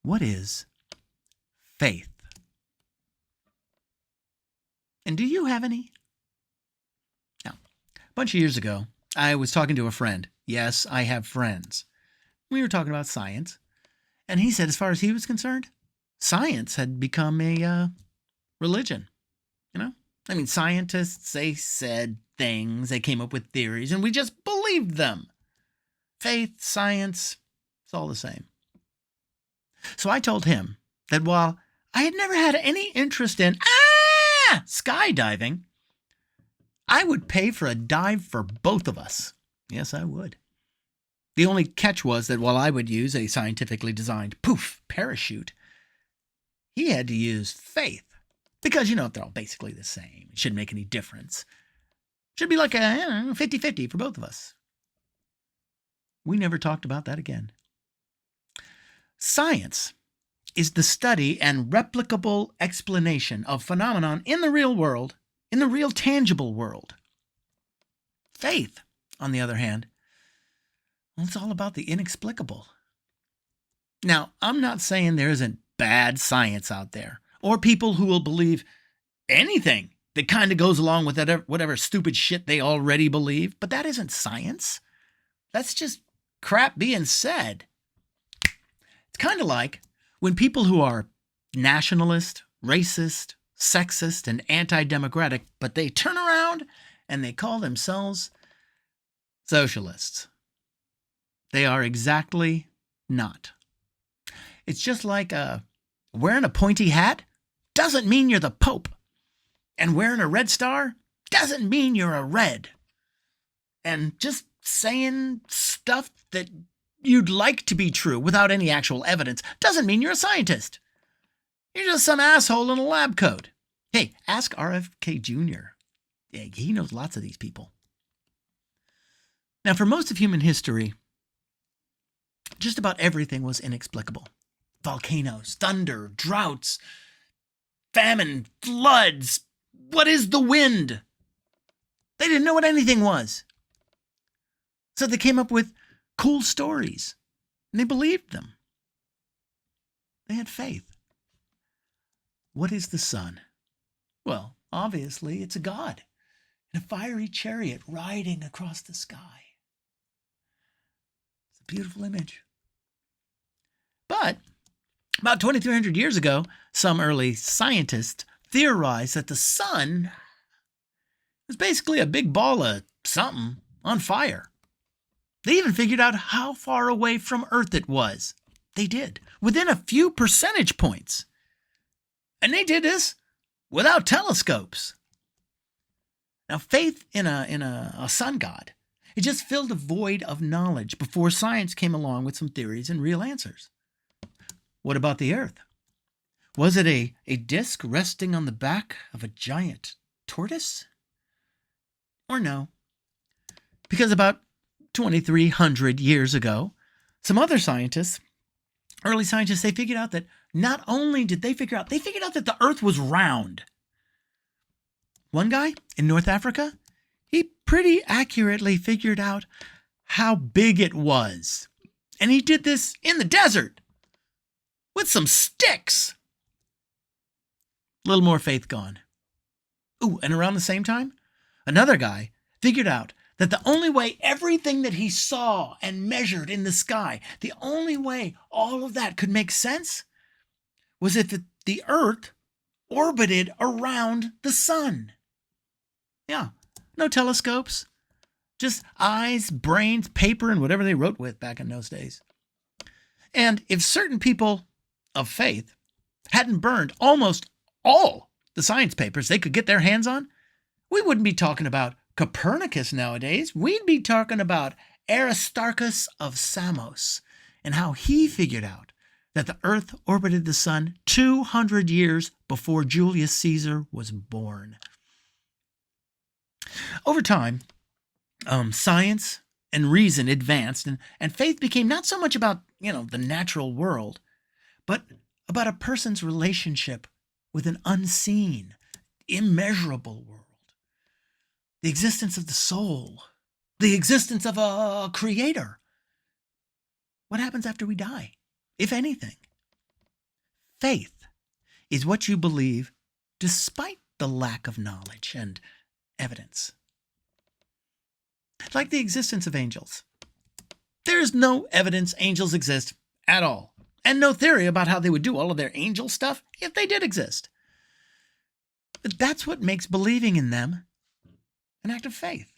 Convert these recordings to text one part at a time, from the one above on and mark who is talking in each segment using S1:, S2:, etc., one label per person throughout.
S1: What is faith? And do you have any? Now, a bunch of years ago, I was talking to a friend. Yes, I have friends. We were talking about science. And he said, as far as he was concerned, science had become a religion. You know? I mean, scientists, they said things, they came up with theories, and we just believed them. Faith, science, it's all the same. So I told him that while I had never had any interest in skydiving, I would pay for a dive for both of us. Yes, I would. The only catch was that while I would use a scientifically designed parachute, he had to use faith. Because, they're all basically the same. It shouldn't make any difference. Should be like a 50-50 for both of us. We never talked about that again. Science is the study and replicable explanation of phenomenon in the real world, in the real tangible world. Faith, on the other hand, well, it's all about the inexplicable. Now, I'm not saying there isn't bad science out there, or people who will believe anything that kind of goes along with whatever stupid shit they already believe, but that isn't science. That's just crap being said. It's kind of like when people who are nationalist, racist, sexist, and anti-democratic, but they turn around and they call themselves socialists. They are exactly not. It's just like wearing a pointy hat doesn't mean you're the Pope. And wearing a red star doesn't mean you're a red. And just saying stuff that you'd like to be true without any actual evidence doesn't mean you're a scientist. You're just some asshole in a lab coat. Hey, ask RFK Jr. Yeah, he knows lots of these people. Now, for most of human history, just about everything was inexplicable. Volcanoes, thunder, droughts, famine, floods. What is the wind? They didn't know what anything was. So they came up with cool stories, and they believed them. They had faith. What is the sun? Well, obviously, it's a god in a fiery chariot riding across the sky. It's a beautiful image. But about 2,300 years ago, some early scientists theorized that the sun was basically a big ball of something on fire. They even figured out how far away from Earth it was. They did, within a few percentage points. And they did this without telescopes. Now, faith in a sun god, it just filled a void of knowledge before science came along with some theories and real answers. What about the Earth? Was it a disk resting on the back of a giant tortoise? Or no? Because about 2,300 years ago, some other scientists, early scientists, they figured out that not only did they figure out that the Earth was round. One guy in North Africa, he pretty accurately figured out how big it was. And he did this in the desert with some sticks. A little more faith gone. Ooh, and around the same time, another guy figured out that the only way everything that he saw and measured in the sky, the only way all of that could make sense was if the Earth orbited around the sun. Yeah, no telescopes, just eyes, brains, paper, and whatever they wrote with back in those days. And if certain people of faith hadn't burned almost all the science papers they could get their hands on, we wouldn't be talking about Copernicus nowadays. We'd be talking about Aristarchus of Samos and how he figured out that the Earth orbited the sun 200 years before Julius Caesar was born. Over time, science and reason advanced, and faith became not so much about, the natural world, but about a person's relationship with an unseen, immeasurable world. The existence of the soul, the existence of a creator. What happens after we die, if anything? Faith is what you believe despite the lack of knowledge and evidence. Like the existence of angels. There is no evidence angels exist at all, and no theory about how they would do all of their angel stuff if they did exist. But that's what makes believing in them an act of faith.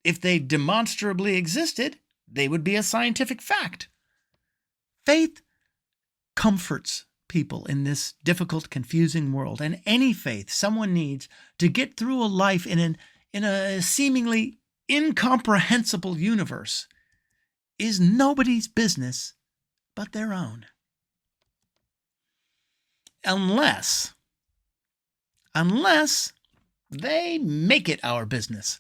S1: If they demonstrably existed, they would be a scientific fact. Faith comforts people in this difficult, confusing world, and any faith someone needs to get through a life in a seemingly incomprehensible universe is nobody's business but their own. Unless they make it our business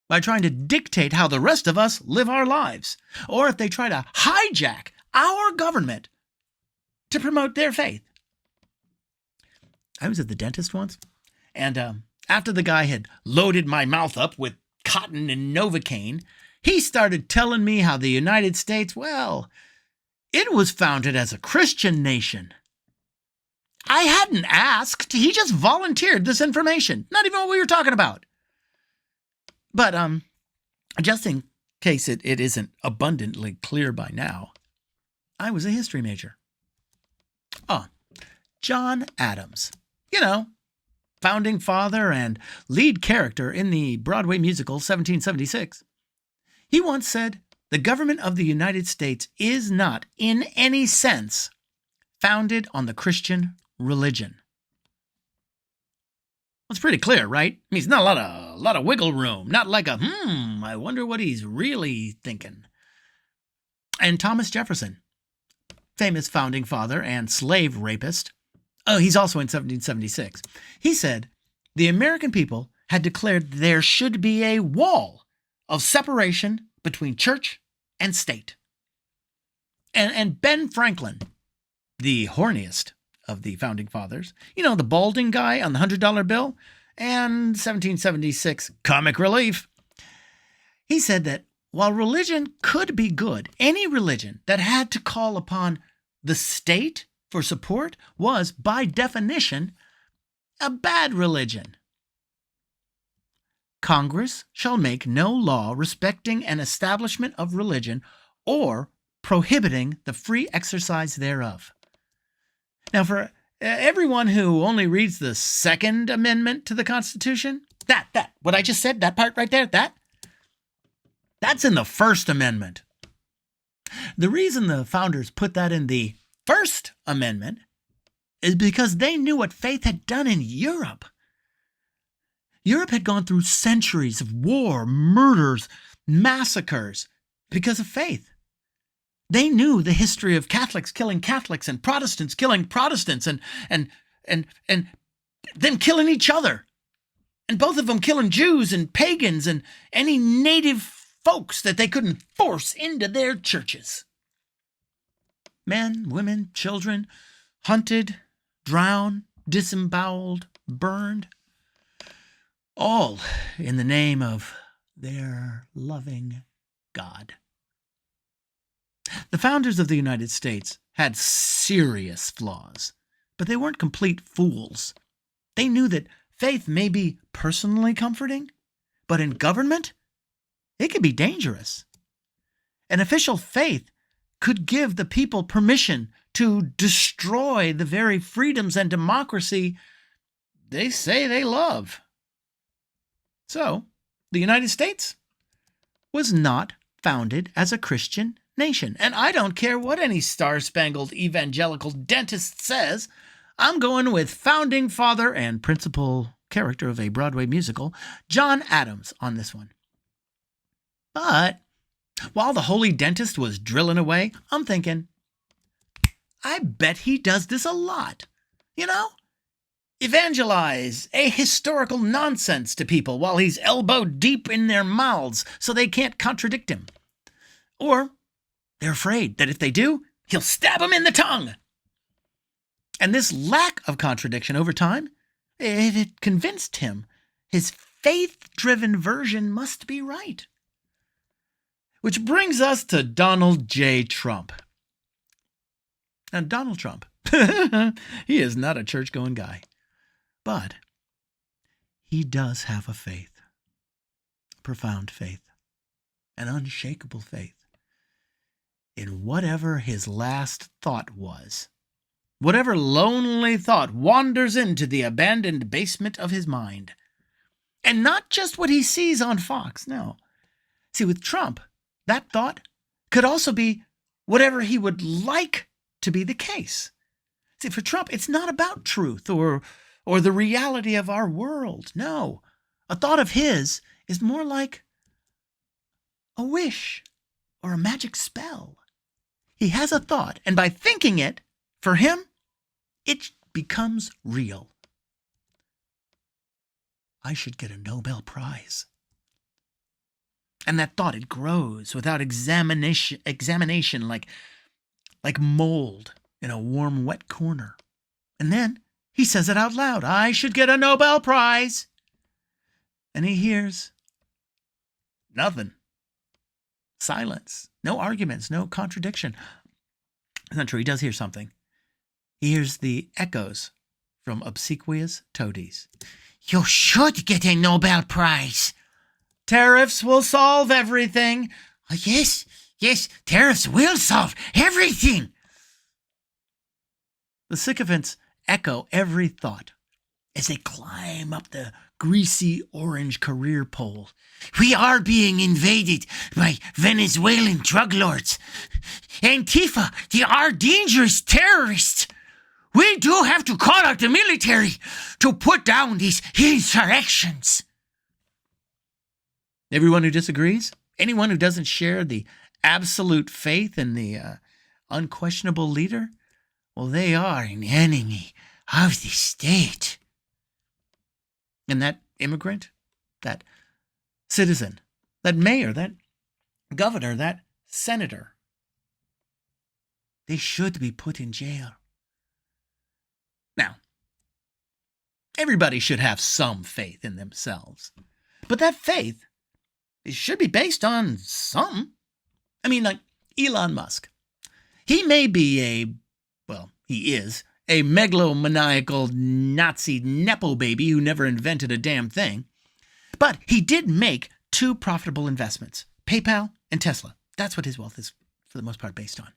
S1: by trying to dictate how the rest of us live our lives, or if they try to hijack our government to promote their faith. I was at the dentist once, and after the guy had loaded my mouth up with cotton and Novocaine, he started telling me how the United States, well, it was founded as a Christian nation. I hadn't asked. He just volunteered this information. Not even what we were talking about. But just in case it isn't abundantly clear by now, I was a history major. John Adams. You know, founding father and lead character in the Broadway musical 1776. He once said, "The government of the United States is not, in any sense, founded on the Christian religion." Well, it's pretty clear, right? I mean, it's not a lot of wiggle room. Not like I wonder what he's really thinking. And Thomas Jefferson, famous founding father and slave rapist. He's also in 1776. He said, the American people had declared there should be a wall of separation between church and state. And Ben Franklin, the horniest of the founding fathers, you know, the balding guy on the $100 bill, and 1776 comic relief, he said that while religion could be good, any religion that had to call upon the state for support was, by definition, a bad religion. Congress shall make no law respecting an establishment of religion or prohibiting the free exercise thereof. Now, for everyone who only reads the Second Amendment to the Constitution, what I just said, that part right there, that's in the First Amendment. The reason the founders put that in the First Amendment is because they knew what faith had done in Europe. Europe had gone through centuries of war, murders, massacres because of faith. They knew the history of Catholics killing Catholics and Protestants killing Protestants and then killing each other. And both of them killing Jews and pagans and any native folks that they couldn't force into their churches. Men, women, children, hunted, drowned, disemboweled, burned, all in the name of their loving God. The founders of the United States had serious flaws, but they weren't complete fools. They knew that faith may be personally comforting, but in government, it could be dangerous. An official faith could give the people permission to destroy the very freedoms and democracy they say they love. So, the United States was not founded as a Christian nation. And I don't care what any star-spangled evangelical dentist says. I'm going with founding father and principal character of a Broadway musical, John Adams, on this one. But while the holy dentist was drilling away, I'm thinking, I bet he does this a lot. You know? Evangelize ahistorical nonsense to people while he's elbow deep in their mouths so they can't contradict him. Or they're afraid that if they do, he'll stab them in the tongue. And this lack of contradiction over time, it convinced him his faith-driven version must be right. Which brings us to Donald J. Trump. Now, Donald Trump He is not a church-going guy. But he does have a faith, profound faith, an unshakable faith in whatever his last thought was. Whatever lonely thought wanders into the abandoned basement of his mind. And not just what he sees on Fox, no. See, with Trump, that thought could also be whatever he would like to be the case. See, for Trump, it's not about truth or the reality of our world. No, a thought of his is more like a wish or a magic spell. He has a thought, and by thinking it, for him, it becomes real. I should get a Nobel Prize. And that thought, it grows without examination like mold in a warm, wet corner. And then he says it out loud. I should get a Nobel Prize. And he hears nothing. Silence. No arguments. No contradiction. It's not true. He does hear something. He hears the echoes from obsequious toadies. You should get a Nobel Prize. Tariffs will solve everything. Oh, yes, tariffs will solve everything. The sycophants echo every thought as they climb up the greasy orange career pole. We are being invaded by Venezuelan drug lords. Antifa, they are dangerous terrorists. We do have to call out the military to put down these insurrections. Everyone who disagrees, anyone who doesn't share the absolute faith in the unquestionable leader, well, they are an enemy of the state. And that immigrant, that citizen, that mayor, that governor, that senator, they should be put in jail. Now, everybody should have some faith in themselves. But that faith, it should be based on something. I mean, like Elon Musk. He may be he is a megalomaniacal Nazi Nepo baby who never invented a damn thing. But he did make two profitable investments, PayPal and Tesla. That's what his wealth is, for the most part, based on.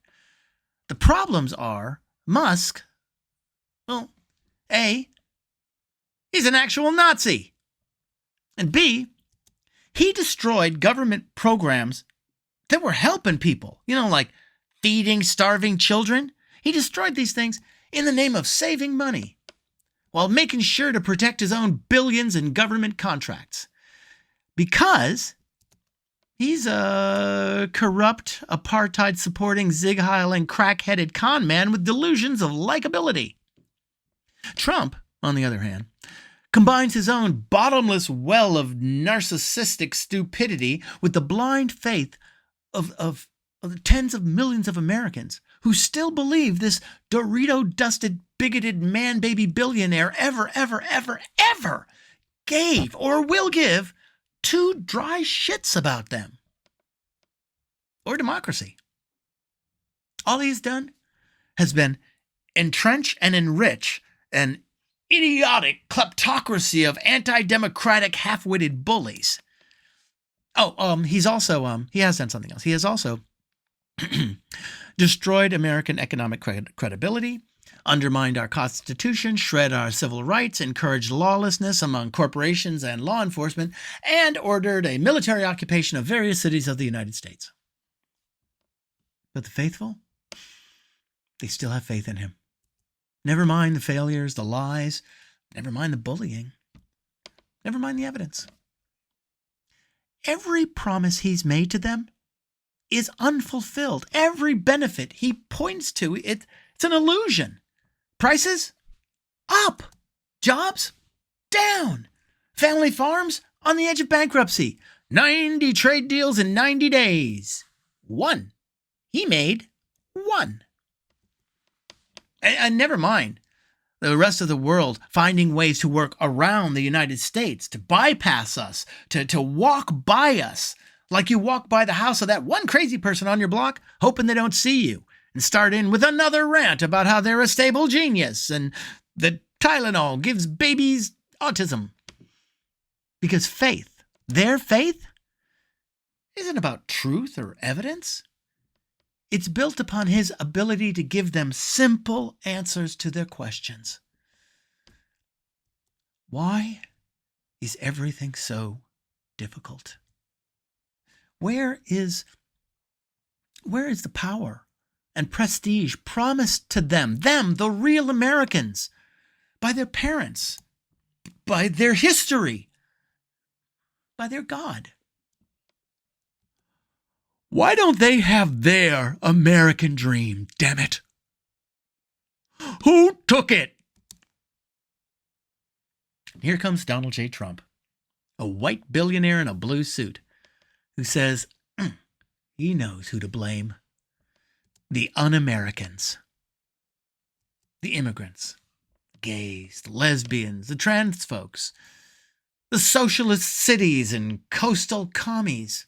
S1: The problems are Musk, well, A, he's an actual Nazi. And B, he destroyed government programs that were helping people, like feeding starving children. He destroyed these things in the name of saving money while making sure to protect his own billions in government contracts. Because he's a corrupt, apartheid-supporting, zig-heiling, crack-headed con man with delusions of likability. Trump, on the other hand, combines his own bottomless well of narcissistic stupidity with the blind faith of the tens of millions of Americans who still believe this Dorito-dusted, bigoted man-baby billionaire ever gave or will give two dry shits about them or democracy. All he's done has been entrench and enrich an idiotic kleptocracy of anti-democratic, half-witted bullies. He's also, he has done something else. He has also destroyed American economic credibility, undermined our Constitution, shred our civil rights, encouraged lawlessness among corporations and law enforcement, and ordered a military occupation of various cities of the United States. But the faithful, they still have faith in him. Never mind the failures, the lies, never mind the bullying, never mind the evidence. Every promise he's made to them is unfulfilled. Every benefit he points to, it's an illusion. Prices up, jobs down, family farms on the edge of bankruptcy, 90 trade deals in 90 days. One. He made one. And never mind the rest of the world finding ways to work around the United States, to bypass us, to walk by us, like you walk by the house of that one crazy person on your block, hoping they don't see you. and start in with another rant about how they're a stable genius and that Tylenol gives babies autism. Because faith, their faith, isn't about truth or evidence. It's built upon his ability to give them simple answers to their questions. Why is everything so difficult? Where is the power and prestige promised to them, the real Americans, by their parents, by their history, by their God? Why don't they have their American dream, damn it? Who took it? Here comes Donald J. Trump, a white billionaire in a blue suit, who says he knows who to blame. The un-Americans, the immigrants, the gays, the lesbians, the trans folks, the socialist cities and coastal commies,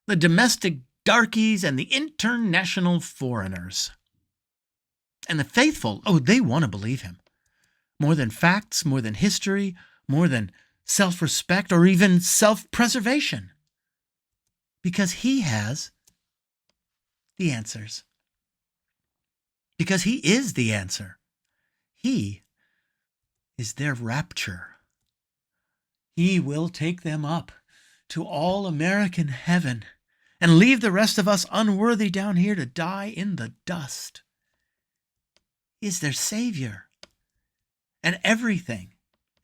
S1: the domestic darkies and the international foreigners. And the faithful, they want to believe him. More than facts, more than history, more than self-respect or even self-preservation. Because he has the answers. Because he is the answer. He is their rapture. He will take them up to all-American heaven and leave the rest of us unworthy down here to die in the dust. He is their Savior. And everything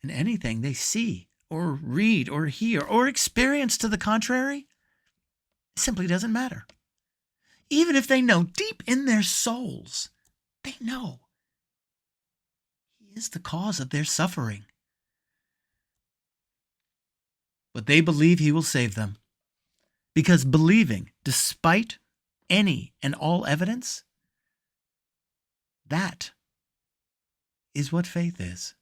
S1: and anything they see or read or hear or experience to the contrary simply doesn't matter. Even if they know deep in their souls, they know he is the cause of their suffering. But they believe he will save them. Because believing, despite any and all evidence, that is what faith is.